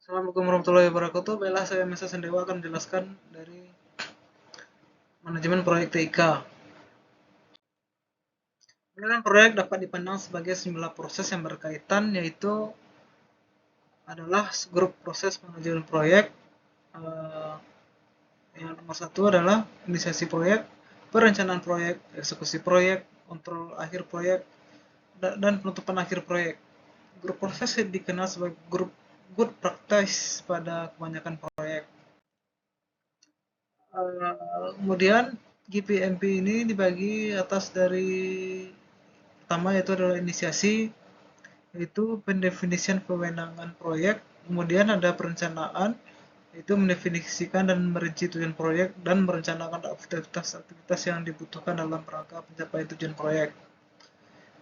Assalamualaikum warahmatullahi wabarakatuh. Baiklah, saya Mesa Sendewa akan menjelaskan dari manajemen proyek TIK. Manajemen proyek dapat dipandang sebagai sembilan proses yang berkaitan, yaitu adalah grup proses manajemen proyek. Eh, yang nomor satu adalah inisiasi proyek, perencanaan proyek, eksekusi proyek, kontrol akhir proyek, dan penutupan akhir proyek. Grup proses dikenal sebagai grup good practice pada kebanyakan proyek. Kemudian GPMP ini dibagi atas dari pertama yaitu adalah inisiasi, yaitu pendefinisian kewenangan proyek, kemudian ada perencanaan, yaitu mendefinisikan dan merinci tujuan proyek dan merencanakan aktivitas-aktivitas yang dibutuhkan dalam rangka pencapaian tujuan proyek.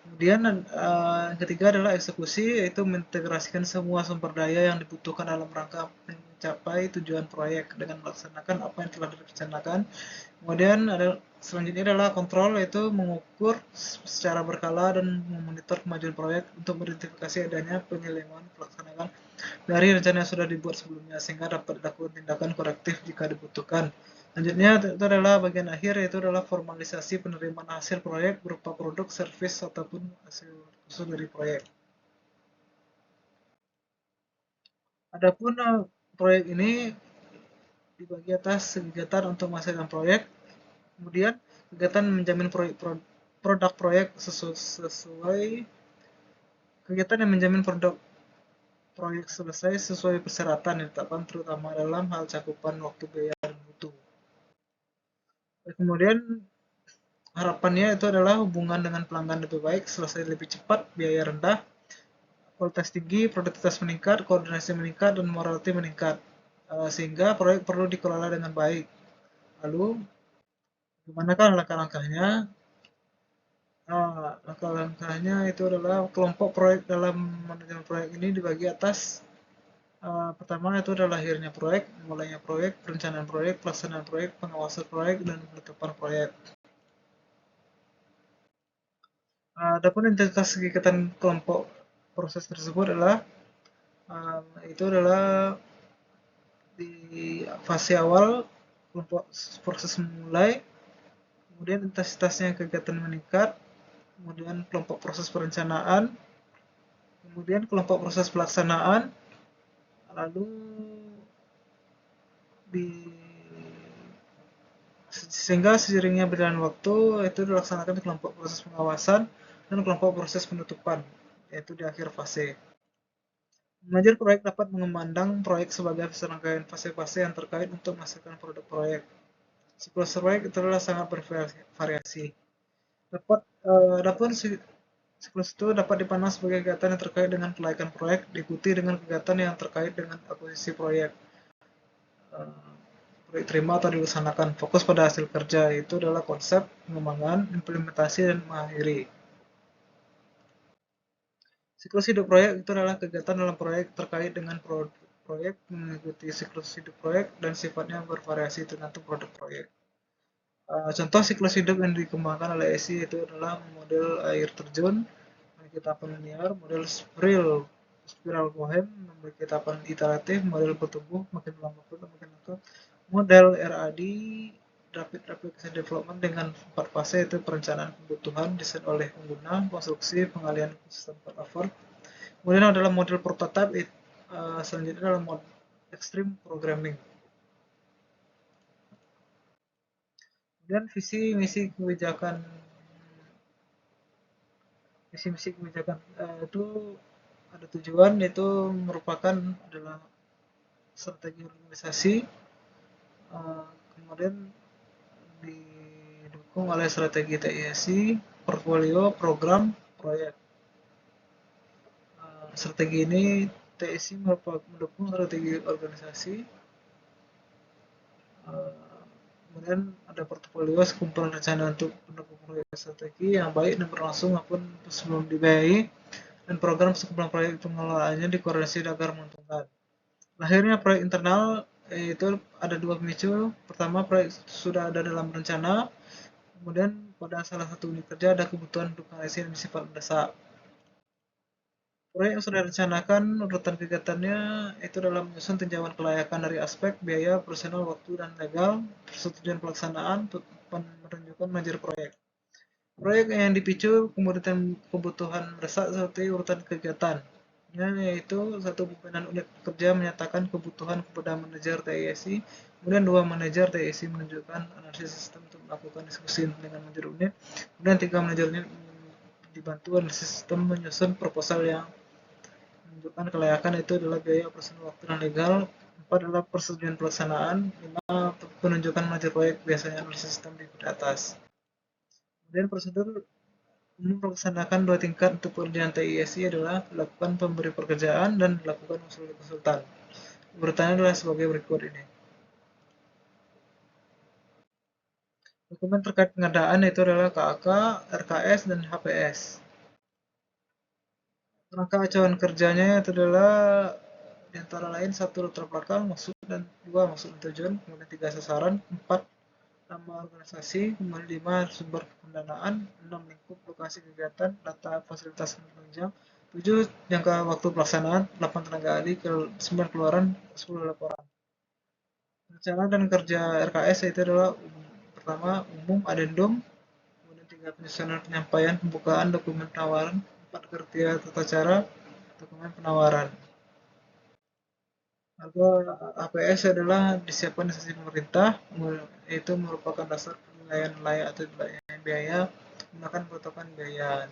Kemudian yang ketiga adalah eksekusi, yaitu mengintegrasikan semua sumber daya yang dibutuhkan dalam rangka mencapai tujuan proyek dengan melaksanakan apa yang telah direncanakan. Kemudian selanjutnya adalah kontrol, yaitu mengukur secara berkala dan memonitor kemajuan proyek untuk mengidentifikasi adanya penyelewengan pelaksanaan dari rencana yang sudah dibuat sebelumnya sehingga dapat dilakukan tindakan korektif jika dibutuhkan. Selanjutnya itu adalah bagian akhir, yaitu adalah formalisasi penerimaan hasil proyek berupa produk, service, ataupun hasil khusus dari proyek. Adapun proyek ini dibagi atas kegiatan untuk menghasilkan proyek, kemudian kegiatan menjamin produk proyek sesuai kegiatan yang menjamin produk proyek selesai sesuai persyaratan yang ditetapkan terutama dalam hal cakupan waktu, biaya, dan mutu. Kemudian harapannya itu adalah hubungan dengan pelanggan lebih baik, selesai lebih cepat, biaya rendah, kualitas tinggi, produktivitas meningkat, koordinasi meningkat, dan morality meningkat. Sehingga proyek perlu dikelola dengan baik. Lalu, bagaimanakah langkah-langkahnya? Langkah-langkahnya itu adalah kelompok proyek dalam manajemen proyek ini dibagi atas pertama itu adalah lahirnya proyek, mulainya proyek, perencanaan proyek, pelaksanaan proyek, pengawasan proyek, dan penutupan proyek. Adapun intensitas kegiatan kelompok proses tersebut adalah itu adalah di fase awal kelompok proses memulai, kemudian intensitasnya kegiatan meningkat, kemudian kelompok proses perencanaan, kemudian kelompok proses pelaksanaan, lalu di sehingga seiringnya berjalan waktu itu dilaksanakan di kelompok proses pengawasan dan kelompok proses penutupan, yaitu di akhir fase. Manajer proyek dapat memandang proyek sebagai serangkaian fase-fase yang terkait untuk menghasilkan produk proyek. Siklus proyek itu adalah sangat bervariasi. Adapun siklus itu dapat dipandang sebagai kegiatan yang terkait dengan kelaikan proyek, diikuti dengan kegiatan yang terkait dengan akuisisi proyek. Proyek terima atau dilaksanakan, fokus pada hasil kerja, itu adalah konsep, pengembangan, implementasi, dan mengakhiri. Siklus hidup proyek itu adalah kegiatan dalam proyek terkait dengan proyek, mengikuti siklus hidup proyek, dan sifatnya bervariasi tergantung produk proyek. Contoh siklus hidup yang dikembangkan oleh ESI itu adalah model air terjun, memiliki tahapan linear, model spiral Bohem, memiliki tahapan iteratif, model bertumbuh, makin lama makin lengkap, model RAD, Rapid Application Development dengan 4 fase, yaitu perencanaan kebutuhan, desain oleh pengguna, konstruksi, pengalihan ke sistem cutover. Kemudian adalah model prototype, selanjutnya adalah model extreme programming. Dan visi misi kebijakan itu ada tujuan, yaitu merupakan adalah strategi organisasi, kemudian didukung oleh strategi TISI, portfolio, program, proyek. Strategi ini TISI mendukung strategi organisasi, kemudian ada portofolio sekumpulan rencana untuk pendukung proyek strategi yang baik dan berlangsung maupun sebelum dibiayai, dan program sekumpulan proyek pengelolaannya dikoordinasi agar menguntungkan. Lahirnya proyek internal itu ada dua pemicu. Pertama, proyek sudah ada dalam rencana, kemudian pada salah satu unit kerja ada kebutuhan untuk mengisi yang bersifat mendesak. Proyek yang sudah direncanakan, urutan kegiatannya itu dalam menyusun tinjauan kelayakan dari aspek biaya, personal, waktu, dan legal, persetujuan pelaksanaan, penunjukan manajer proyek. Proyek yang dipicu kemudian kebutuhan mendesak seperti urutan kegiatan. Yaitu satu pimpinan unit kerja menyatakan kebutuhan kepada manajer TISI, kemudian dua manajer TISI menunjukkan analisis sistem untuk melakukan diskusi dengan manajer unit, kemudian tiga manajer unit dibantu analisis sistem menyusun proposal yang menunjukkan kelayakan itu adalah biaya operasional waktu dan legal, empat adalah persetujuan pelaksanaan, lima penunjukan manajer proyek biasanya analisis sistem di atas. Kemudian prosedur umum melaksanakan dua tingkat untuk pengerjaan TISI adalah dilakukan pemberi pekerjaan dan dilakukan usul konsultan. Urutannya adalah sebagai berikut ini. Dokumen terkait pengadaan itu adalah KAK, RKS, dan HPS. Rangka acuan kerjanya itu adalah di antara lain satu latar belakang maksud dan dua maksud dan tujuan, kemudian tiga sasaran, empat nama organisasi, kemudian lima sumber pendanaan, enam lingkup lokasi kegiatan, data fasilitas penunjang, tujuh jangka waktu pelaksanaan, delapan tenaga ahli, sembilan keluaran, 10 laporan. Rencana dan kerja RKS itu adalah pertama umum adendum, kemudian tiga penyusunan penyampaian pembukaan dokumen penawaran, empat kriteria tata cara dokumen penawaran. Harga APS adalah disiapkan instansi pemerintah, yaitu merupakan dasar penilaian layak atau tidaknya biaya menggunakan patokan biaya.